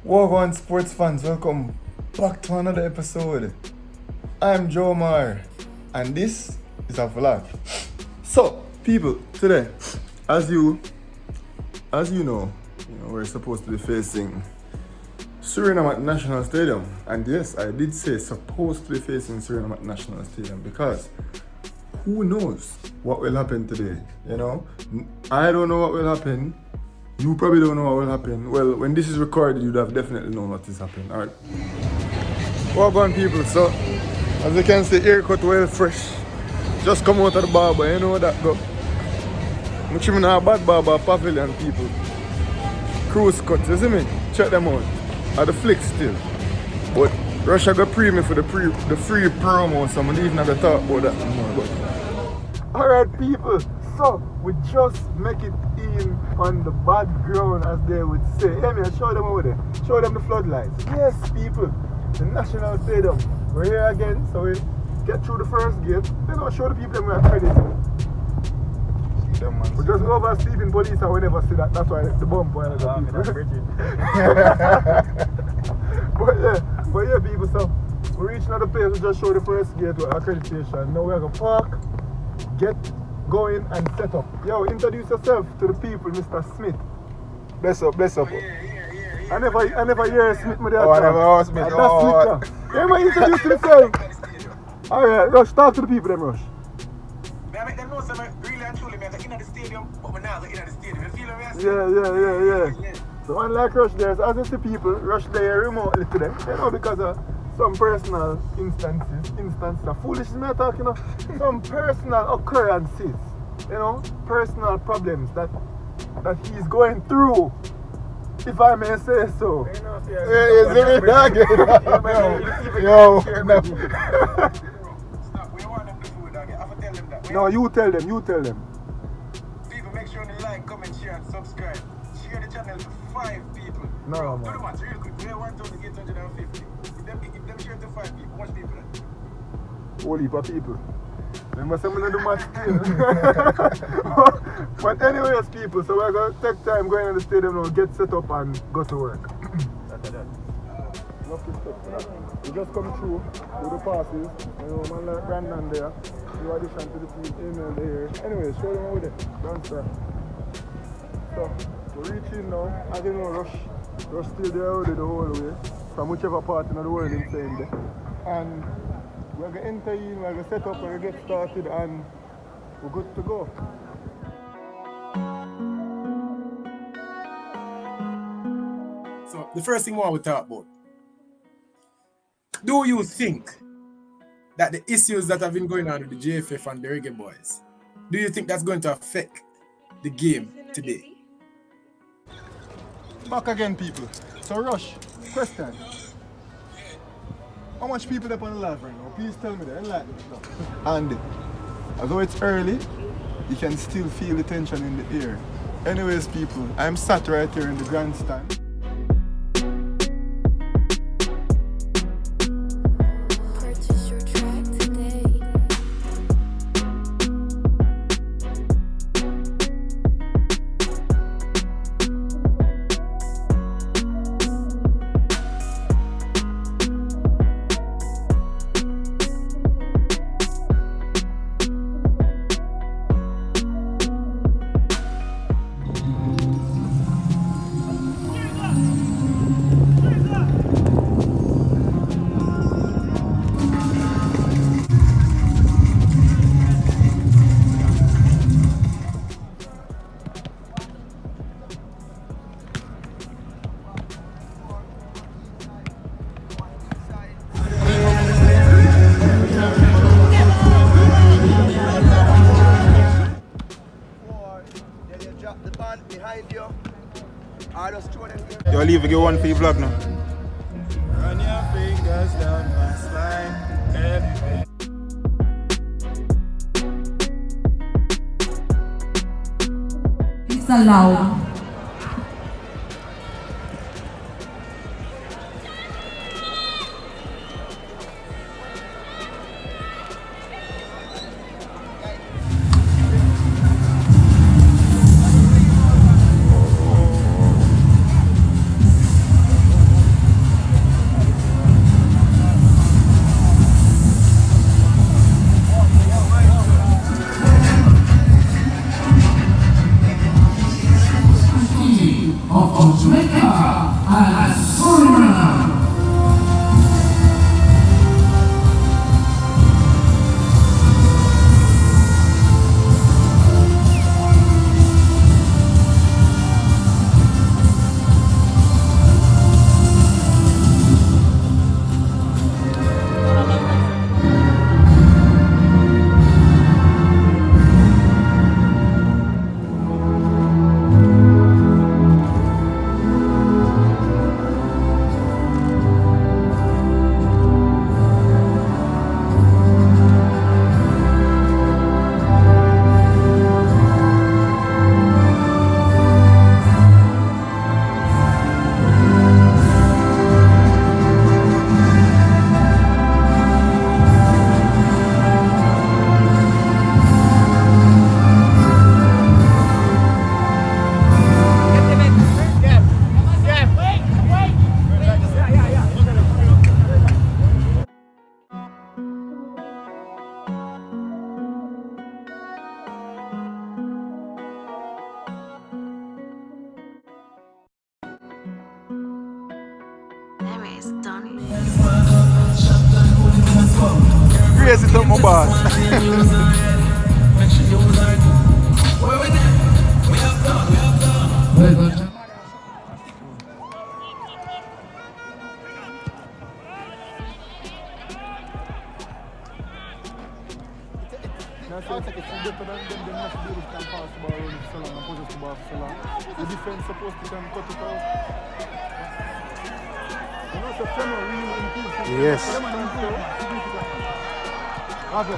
Welcome sports fans, welcome back to another episode. I'm Joe Mar and this is a vlog. So people, today, as you know, we're supposed to be facing Suriname at National Stadium. And yes, I did say supposed to be facing Suriname at National Stadium because who knows what will happen today, I don't know what will happen. You probably don't know what will happen. Well, when this is recorded, you'd have definitely known what is happening. Alright. Welcome people. So, as you can see, haircut well fresh. Just come out of the barber, you know that go. I'm trimming a bad barber pavilion people. Cruise cut, you see me? Check them out. At the flick still. But Russia got premium for the free promo, so I'm not even have to talk about that anymore. Alright people, so we just make it in on the background, as they would say. Hey man, show them over there. Show them the floodlights. Yes people, the National Stadium. We're here again, so we get through the first gate. Show the people that we are credit. We just go over Stephen Police and we never see that. That's why the bump for another people. but yeah people, so we reach another place. We just show the first gate with accreditation. Now we're going to park, get going and set up. Yo, introduce yourself to the people, Mr. Smith. Bless up. Yeah. I never hear Smith. I never heard Smith. That's Smith. Yeah, man, introduce yourself. Alright, Rush, talk to the people, then, Rush. I make them know some really and truly, man, in the stadium, but we're not in the stadium. You feel me? Yeah. So unlike Rush there, as you see people, Rush there remotely today, because of some personal instances of foolishness I'm talking about, some personal occurrences, personal problems that he's going through, if I may say so. Yo, no. Stop, we don't want them to do it, dog. I have to tell them that. No, you tell them. People, make sure you like, comment, share, and subscribe. Share the channel to 5 people. No, bro, man. Do the math real quick. We are 1,850. If them share to 5 people, how much people then? Whole heap of people. Remember some of the match still. But anyways people, so we're going to take time going to the stadium now, get set up and go to work. Enough stuff. We just come through, do the passes, man like Brandon there, do addition to the team, email there. Anyways, show them over there, don't start. So, we're reaching now, as you know, Rush still there already the whole way, from whichever part in the world he's saying there. And we're going to enter in, we're going to set up, we're going to get started, and we're good to go. So, the first thing I want to talk about. Do you think that the issues that have been going on with the JFF and the Reggae Boys, do you think that's going to affect the game today? Back again people. So Rush, question. How much people up on the live right now? Please tell me that. Enlighten me now. And although it's early, you can still feel the tension in the air. Anyways people, I'm sat right here in the grandstand. Yo, leave and get one for your vlog now. Run your fingers down my spine. It's allowed. lace it up my boss. The defense supposed to come cut it out. Yes.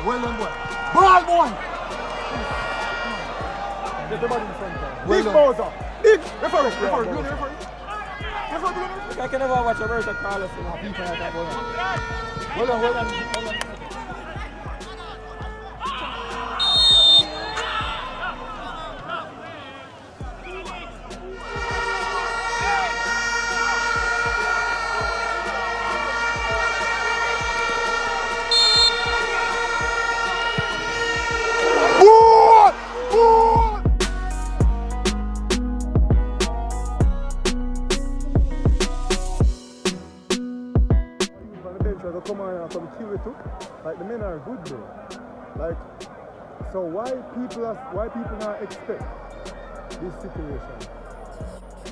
Well done, boy. Ball, boy. Get the ball in front. Big Bowser. Big. Referee. I can never watch a version call us. Well done. Come on and come kill it too. Like the men are good bro. Like so why people not expect this situation?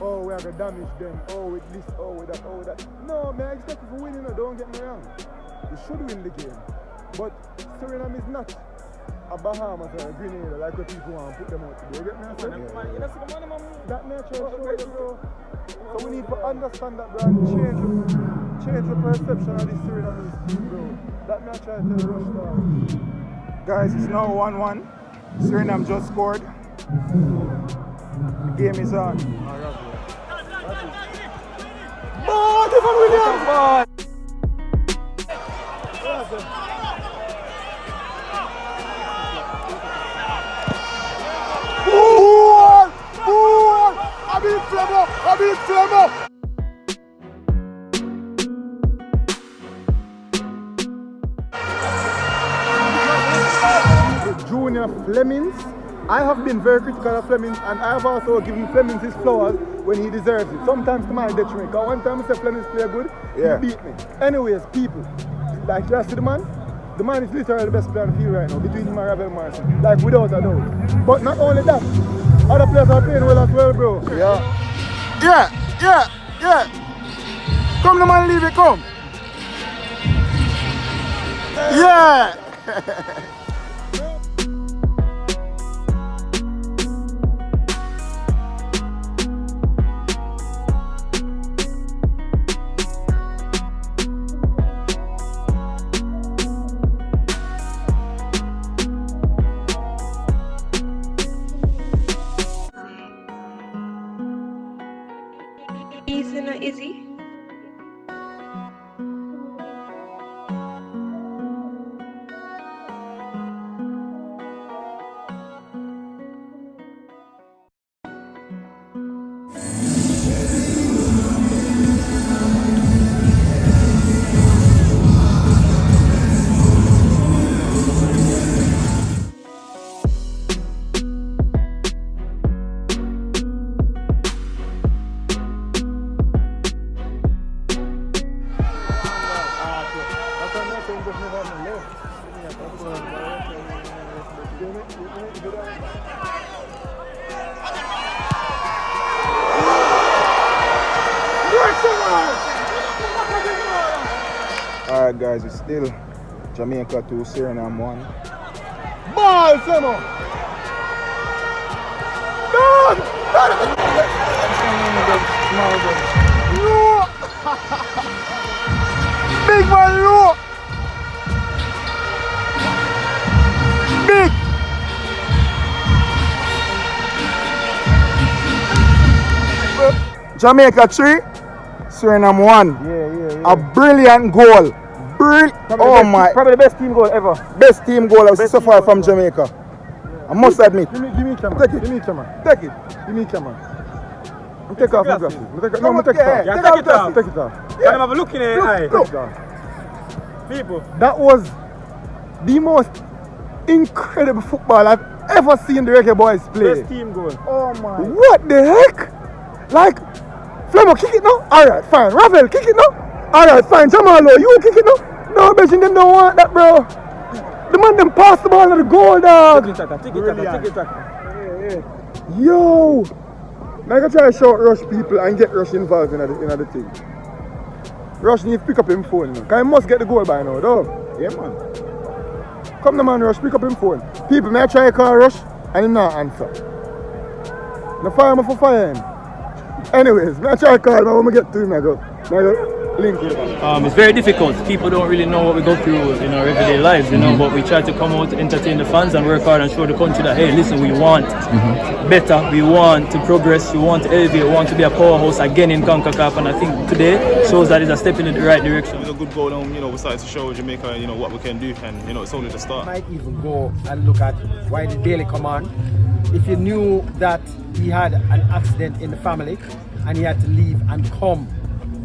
Oh we are gonna damage them, oh with this, oh with that, oh with that. No, man, I expect you to win, you know, don't get me wrong. You should win the game. But Suriname is not a Bahamas or a Grenada like what people want to put them out to do. You get me? That nature show you, bro. So we need to understand that, bro, and change the perception of this Suriname team, bro. That me I try to tell you, rush down. Guys, it's now 1-1. Suriname just scored. The game is on. Oh, Devon Williams! I beat Flemo! Junior Flemings. I have been very critical of Flemings and I have also given Flemings his flowers when he deserves it. Sometimes to my detriment. Because one time I said Flemings play good, he beat me. Anyways, people, like you see the man is literally the best player on the field right now between him and Ravel Martin. Like without a doubt. But not only that, other players are playing well as well, bro. Yeah. Come the man, leave it, come. Yeah. Easy, not easy. Alright guys, it's still Jamaica 2, Suriname 1. Ball, Flemo! Big man, low! Big! Jamaica 3, Suriname 1. Yeah. A brilliant goal. Probably the best team goal ever. Best team goal so far from Jamaica. I must admit. Give me camera. Take it. Give me camera. Take off my glasses. Take it off. Yeah. Have a look in the eye. Look. People. That was the most incredible football I've ever seen the Reggae Boys play. Best team goal. Oh my. What the heck? Like, Flemo, kick it now? Alright, fine. Ravel, kick it now? Alright, fine. Jamalo, you kick it now? No, Beijing, them don't want that, bro. The man them pass the ball to the goal, dog. Tiki-taka. Yo! I'm gonna try to shout Rush people and get Rush involved in the thing. Rush need to pick up him phone, man. Cause he must get the goal by now, dog. Yeah, man. Come the man, Rush, pick up him phone. People, may I try to call Rush and he not answer. No fire him for fire him. Anyways, may I try to call him and when I get to him, I go link with him. It's very difficult. People don't really know what we go through in our everyday lives, you know, but we try to come out, entertain the fans and work hard and show the country that, hey, listen, we want better, we want to progress, we want to elevate, we want to be a powerhouse again in CONCACAF, and I think today shows that it's a step in the right direction. It was a good goal, and we started to show Jamaica, what we can do, and it's only the start. Might even go and look at why did Bailey come on. If you knew that he had an accident in the family and he had to leave and come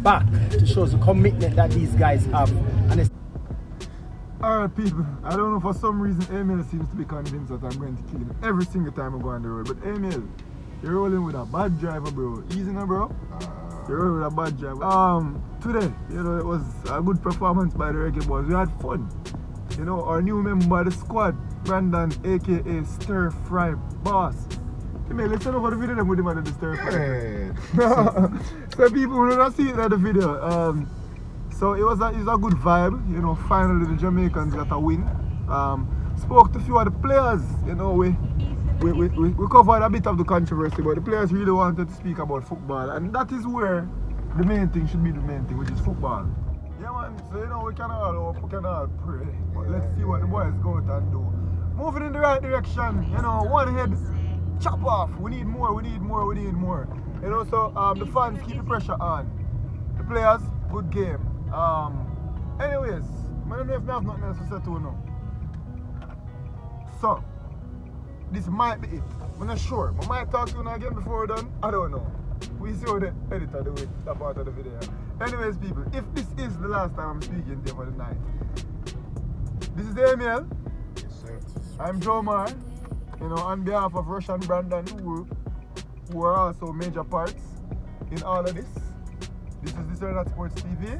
back, to show the commitment that these guys have. And it's Alright people, I don't know, for some reason Emil seems to be convinced that I'm going to kill him every single time I go on the road. But Emil, you're rolling with a bad driver, bro. Easy now, bro. You're rolling with a bad driver. Today, it was a good performance by the Reggae Boys. We had fun. Our new member of the squad, Brandon, aka Stir Fry Boss. Emil, let's turn over the video with him at the Stir Fry. So people will not see it in the video. So it was a good vibe, finally the Jamaicans got a win. Spoke to a few of the players, we covered a bit of the controversy, but the players really wanted to speak about football, and that is where the main thing should be the main thing, which is football. Yeah man, so we can all hope, we can all pray, but let's see what the boys go out and do. Moving in the right direction, one head, chop off, we need more. So the fans keep the pressure on. The players, good game. Anyways, I don't know if I have nothing else to say to you now. So, this might be it. I'm not sure. I might talk to you again before we're done. I don't know. We see how the editor do with that part of the video. Anyways, people, if this is the last time I'm speaking to you for the night, this is Emil. Yes, sir. I'm Jomar. On behalf of Rush and Brandon, who are also major parts in all of this. This is the Suriname Sports TV.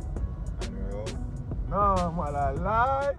No, man, I lie.